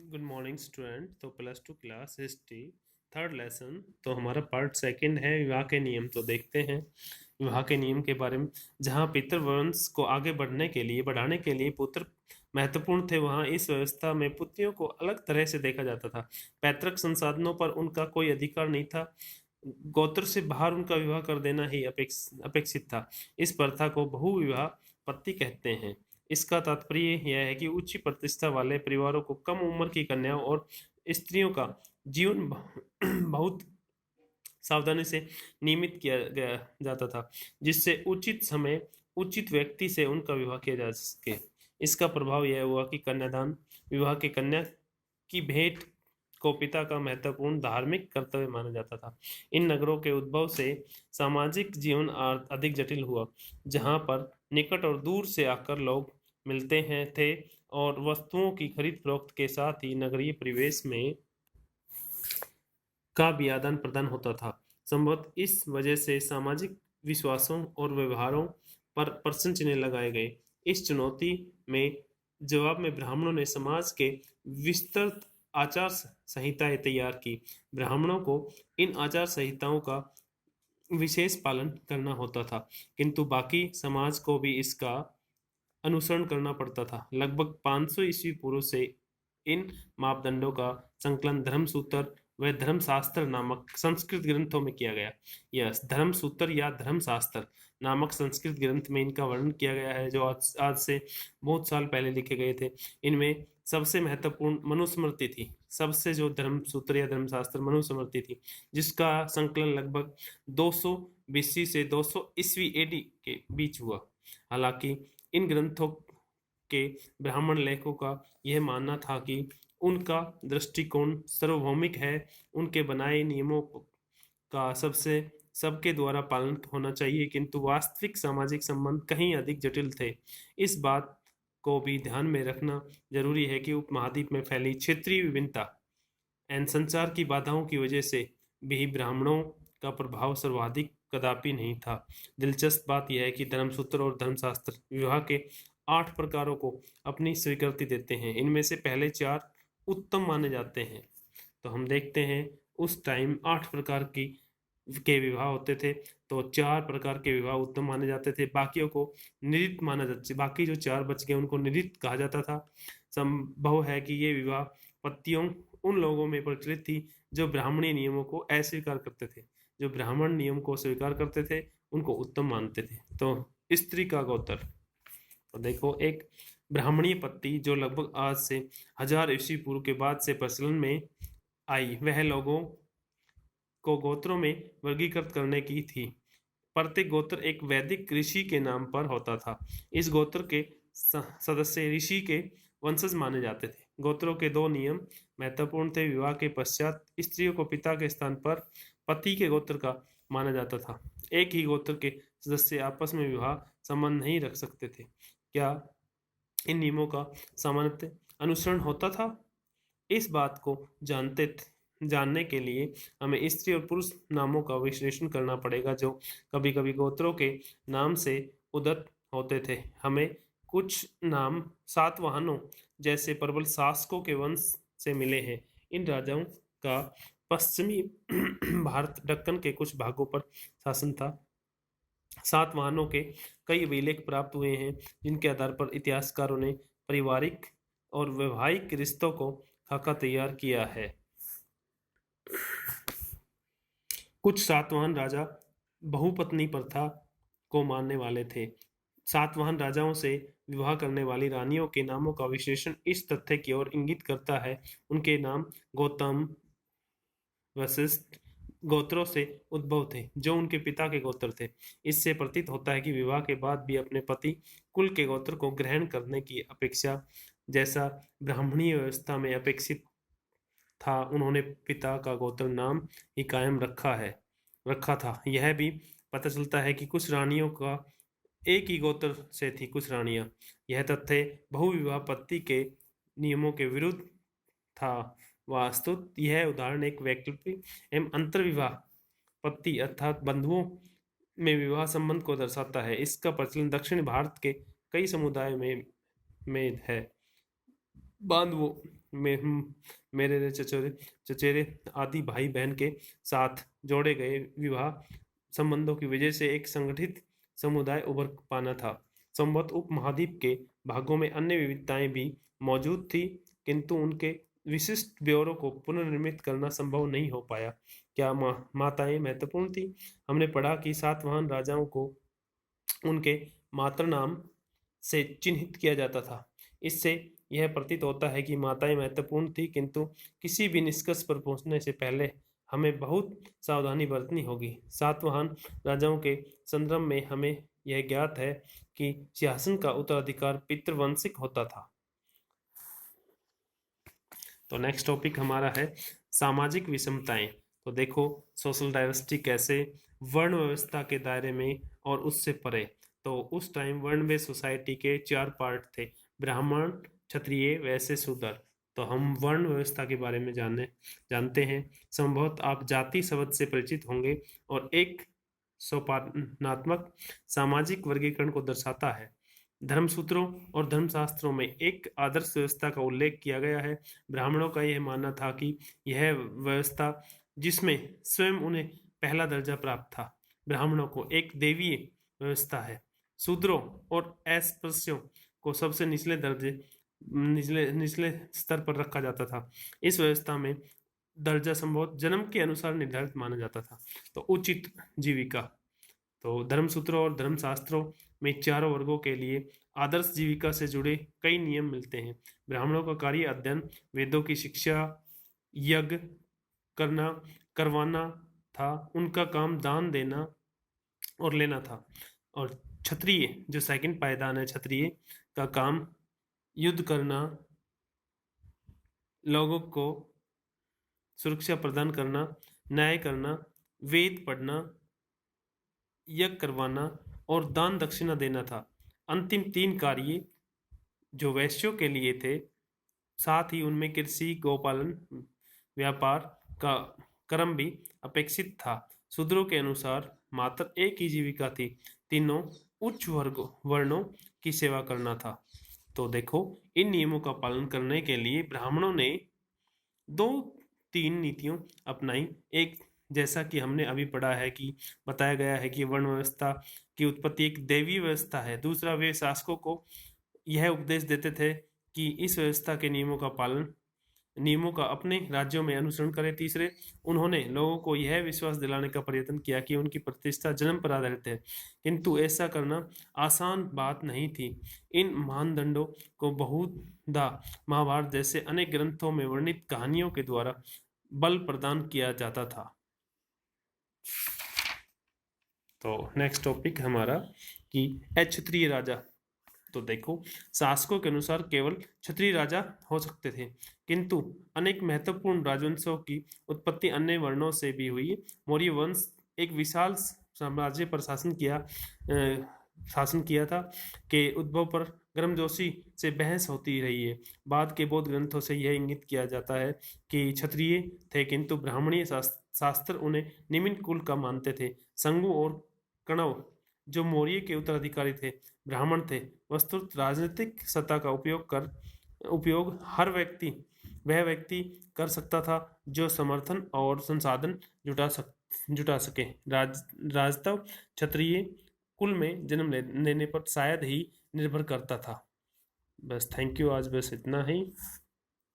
Good morning student. तो plus two class history third lesson, तो हमारा पार्ट सेकंड है विवाह के नियम। तो देखते हैं विवाह के नियम के बारे में। जहाँ पितृवंश को आगे बढ़ाने के लिए पुत्र महत्वपूर्ण थे, वहाँ इस व्यवस्था में पुत्रियों को अलग तरह से देखा जाता था। पैतृक संसाधनों पर उनका कोई अधिकार नहीं था। गोत्र से बाहर उनका विवाह कर देना ही अपेक्षित था। इस प्रथा को बहु विवाह पत्ति कहते हैं। इसका तात्पर्य यह है कि उच्च प्रतिष्ठा वाले परिवारों को कम उम्र की कन्याओं और स्त्रियों का जीवन बहुत सावधानी से नियमित किया गया जाता था, जिससे उचित समय उचित व्यक्ति से उनका विवाह किया जा सके। इसका प्रभाव यह हुआ कि कन्यादान विवाह के कन्या की भेंट को पिता का महत्वपूर्ण धार्मिक कर्तव्य माना जाता था। इन नगरों के उद्भव से सामाजिक जीवन अधिक जटिल हुआ, जहाँ पर निकट और दूर से आकर लोग मिलते हैं थे और वस्तुओं की खरीद फरोख्त के साथ ही नगरीय परिवेश में का भी आदान प्रदान होता था। संभवतः इस वजह से सामाजिक विश्वासों और व्यवहारों पर प्रश्न चिन्ह लगाए गए। इस चुनौती में जवाब में ब्राह्मणों ने समाज के विस्तृत आचार संहिताएं तैयार की। ब्राह्मणों को इन आचार संहिताओं का विशेष पालन करना होता था, किंतु बाकी समाज को भी इसका अनुसरण करना पड़ता था। लगभग 500 ईस्वी पूर्व से इन मापदंडों का संकलन धर्मसूत्र व धर्मशास्त्र नामक संस्कृत ग्रंथों में किया गया। यह धर्मसूत्र या धर्मशास्त्र नामक संस्कृत ग्रंथ में इनका वर्णन किया गया है, जो आज से बहुत साल पहले लिखे गए थे। इनमें सबसे महत्वपूर्ण मनुस्मृति थी। सबसे जो धर्मसूत्र या धर्मशास्त्र मनुस्मृति थी, जिसका संकलन लगभग 200 बीसी से 200 ईस्वी एडी के बीच हुआ। हालांकि इन ग्रंथों के ब्राह्मण लेखकों का यह मानना था कि उनका दृष्टिकोण सार्वभौमिक है, उनके बनाए नियमों का सबके द्वारा पालन होना चाहिए, किंतु वास्तविक सामाजिक संबंध कहीं अधिक जटिल थे। इस बात को भी ध्यान में रखना जरूरी है कि उपमहाद्वीप में फैली क्षेत्रीय विभिन्नता एवं संचार की बाधाओं की वजह से भी ब्राह्मणों का प्रभाव सर्वाधिक कदापि नहीं था। दिलचस्प बात यह है कि धर्मसूत्र और धर्मशास्त्र विवाह के 8 प्रकारों को अपनी स्वीकृति देते हैं। इनमें से पहले 4 उत्तम माने जाते हैं। तो हम देखते हैं उस टाइम 8 प्रकार की के विवाह होते थे, तो 4 प्रकार के विवाह उत्तम माने जाते थे, बाकियों को निरित माना जाता। बाकी जो 4 बच गए उनको निरित कहा जाता था। संभव है कि ये विवाह पत्तियों उन लोगों में प्रचलित थी जो ब्राह्मणी नियमों को अस्वीकार करते थे। जो ब्राह्मण नियम को स्वीकार करते थे उनको उत्तम मानते थे। तो स्त्री का गोत्र, तो देखो, एक ब्राह्मणीय पत्ती जो लगभग आज से 1000 ईस्वी पूर्व के बाद से प्रचलन में आई, वह लोगों को गोत्रों में वर्गीकृत करने की थी। प्रत्येक गोत्र एक वैदिक ऋषि के नाम पर होता था। इस गोत्र के सदस्य ऋषि के वंशज माने जाते थे। गोत्रों के 2 नियम महत्वपूर्ण थे। विवाह के पश्चात स्त्रियों को पिता के स्थान पर पति के गोत्र का माना जाता था। एक ही गोत्र के सदस्य आपस में विवाह संबंध नहीं रख सकते थे। क्या इन नियमों का सामान्यतः अनुसरण होता था? इस बात को जानने के लिए हमें स्त्री और पुरुष नामों का विश्लेषण करना पड़ेगा, जो कभी कभी गोत्रों के नाम से उद्धत होते थे। हमें कुछ नाम सातवाहनों जैसे प्रबल शासकों के वंश से मिले हैं। इन राजाओं का पश्चिमी भारत दक्कन के कुछ भागों पर शासन था। सातवाहनों के कई अभिलेख प्राप्त हुए हैं, जिनके आधार पर इतिहासकारों ने पारिवारिक और वैवाहिक रिश्तों को खाका तैयार किया है। कुछ सातवाहन राजा बहुपत्नी प्रथा को मानने वाले थे। सातवाहन राजाओं से विवाह करने वाली रानियों के नामों का विश्लेषण इस तथ्य की ओर इंगित करता है, उनके नाम गौतम वशिष्ठ गोत्रों से उद्भव थे, जो उनके पिता के गोत्र थे। इससे प्रतीत होता है कि विवाह के बाद भी अपने पति कुल के गोत्र को ग्रहण करने की अपेक्षा, जैसा ब्राह्मणीय व्यवस्था में अपेक्षित था, उन्होंने पिता का गोत्र नाम ही कायम रखा था। यह भी पता चलता है कि कुछ रानियों का एक ही गोत्र से थी कुछ रानियां। यह तथ्य बहुविवाह पत्ति के नियमों के विरुद्ध था। वास्तुतः यह उदाहरण एक वैकल्पिक एवं अंतर्विवाह पत्ति अर्थात बंधुओं में विवाह संबंध को दर्शाता है। इसका प्रचलन दक्षिण भारत के कई समुदायों में है। बांधवों मेरे चचेरे चचेरे आदि भाई बहन के साथ जोड़े गए विवाह संबंधों की वजह से एक संगठित समुदाय उभर पाना था। संभवतः उपमहाद्वीप के भागों में अन्य विविधताएं भी मौजूद थी, किंतु उनके विशिष्ट ब्यौरों को पुनर्निर्मित करना संभव नहीं हो पाया। क्या माताएं महत्वपूर्ण थी? हमने पढ़ा कि सातवाहन राजाओं को उनके मातृनाम से चिन्हित किया जाता था। इससे यह प्रतीत होता है कि माताएं महत्वपूर्ण थी, किंतु किसी भी निष्कर्ष पर पहुंचने से पहले हमें बहुत सावधानी बरतनी होगी। सातवाहन राजाओं के संदर्भ में हमें यह ज्ञात है कि सिंहासन का उत्तराधिकार पितृवंशिक होता था। तो नेक्स्ट टॉपिक हमारा है सामाजिक विषमताएं। तो देखो सोशल डाइवर्सिटी कैसे वर्ण व्यवस्था के दायरे में और उससे परे। तो उस टाइम वर्ण बेस्ड सोसाइटी के 4 पार्ट थे, ब्राह्मण, क्षत्रिय, वैश्य, शूद्र। तो हम वर्ण व्यवस्था के बारे में जानते हैं। संभवतः आप जाति शब्द से परिचित होंगे और एक सोपानात्मक सामाजिक वर्गीकरण को दर्शाता है। धर्मसूत्रों और धर्मशास्त्रों में एक आदर्श व्यवस्था का उल्लेख किया गया है। ब्राह्मणों का यह मानना था कि यह व्यवस्था जिसमें स्वयं उन्हें पहला दर्जा प्राप्त था, ब्राह्मणों को एक देवीय व्यवस्था है। शूद्रों और अस्पृश्यों को सबसे निचले स्तर पर रखा जाता था। इस व्यवस्था में दर्जा संभवतः जन्म के अनुसार निर्धारित माना जाता था। तो उचित जीविका। तो धर्मसूत्रों और धर्मशास्त्रों में चारों वर्गों के लिए आदर्श जीविका से जुड़े कई नियम मिलते हैं। ब्राह्मणों का कार्य अध्ययन, वेदों की शिक्षा, यज्ञ करवाना था। उनका काम दान देना और लेना था। और क्षत्रिय जो सेकंड पायदान है, क्षत्रिय का काम युद्ध करना, लोगों को सुरक्षा प्रदान करना, न्याय करना, वेद पढ़ना, यज्ञ करवाना और दान दक्षिणा देना था। अंतिम 3 कार्य जो वैश्यों के लिए थे, साथ ही उनमें कृषि, गौपालन, व्यापार का क्रम भी अपेक्षित था। शूद्रों के अनुसार मात्र एक ही जीविका थी, तीनों उच्च वर्णों की सेवा करना था। तो देखो इन नियमों का पालन करने के लिए ब्राह्मणों ने 2-3 नीतियों अपनाई। एक, जैसा कि हमने अभी पढ़ा है कि बताया गया है कि वर्ण व्यवस्था की उत्पत्ति एक दैवीय व्यवस्था है। दूसरा, वे शासकों को यह उपदेश देते थे कि इस व्यवस्था के नियमों का अपने राज्यों में अनुसरण करें। तीसरे, उन्होंने लोगों को यह विश्वास दिलाने का प्रयत्न किया कि उनकी प्रतिष्ठा जन्म पर आधारित है, किंतु ऐसा करना आसान बात नहीं थी। इन मानदंडों को बहुधा महाभारत जैसे अनेक ग्रंथों में वर्णित कहानियों के द्वारा बल प्रदान किया जाता था। तो नेक्स्ट टॉपिक हमारा कि क्षत्रिय राजा। तो देखो शासकों के अनुसार केवल क्षत्रिय राजा हो सकते थे, किंतु अनेक महत्वपूर्ण राजवंशों की उत्पत्ति अन्य वर्णों से भी हुई। मौर्य वंश एक विशाल साम्राज्य पर शासन किया था के उद्भव पर गर्मजोशी से बहस होती रही है। बाद के बौद्ध ग्रंथों से यह इंगित किया जाता है कि क्षत्रिय थे, किंतु ब्राह्मणीय शास्त्र उन्हें निम्न कुल का मानते थे। संगु और कणव जो मौर्य के उत्तराधिकारी थे, ब्राह्मण थे। वस्तुतः राजनीतिक सत्ता का उपयोग वह व्यक्ति कर सकता था जो समर्थन और संसाधन जुटा सके। राजतव क्षत्रिय कुल में जन्म लेने पर शायद ही निर्भर करता था। बस थैंक यू, आज बस इतना ही।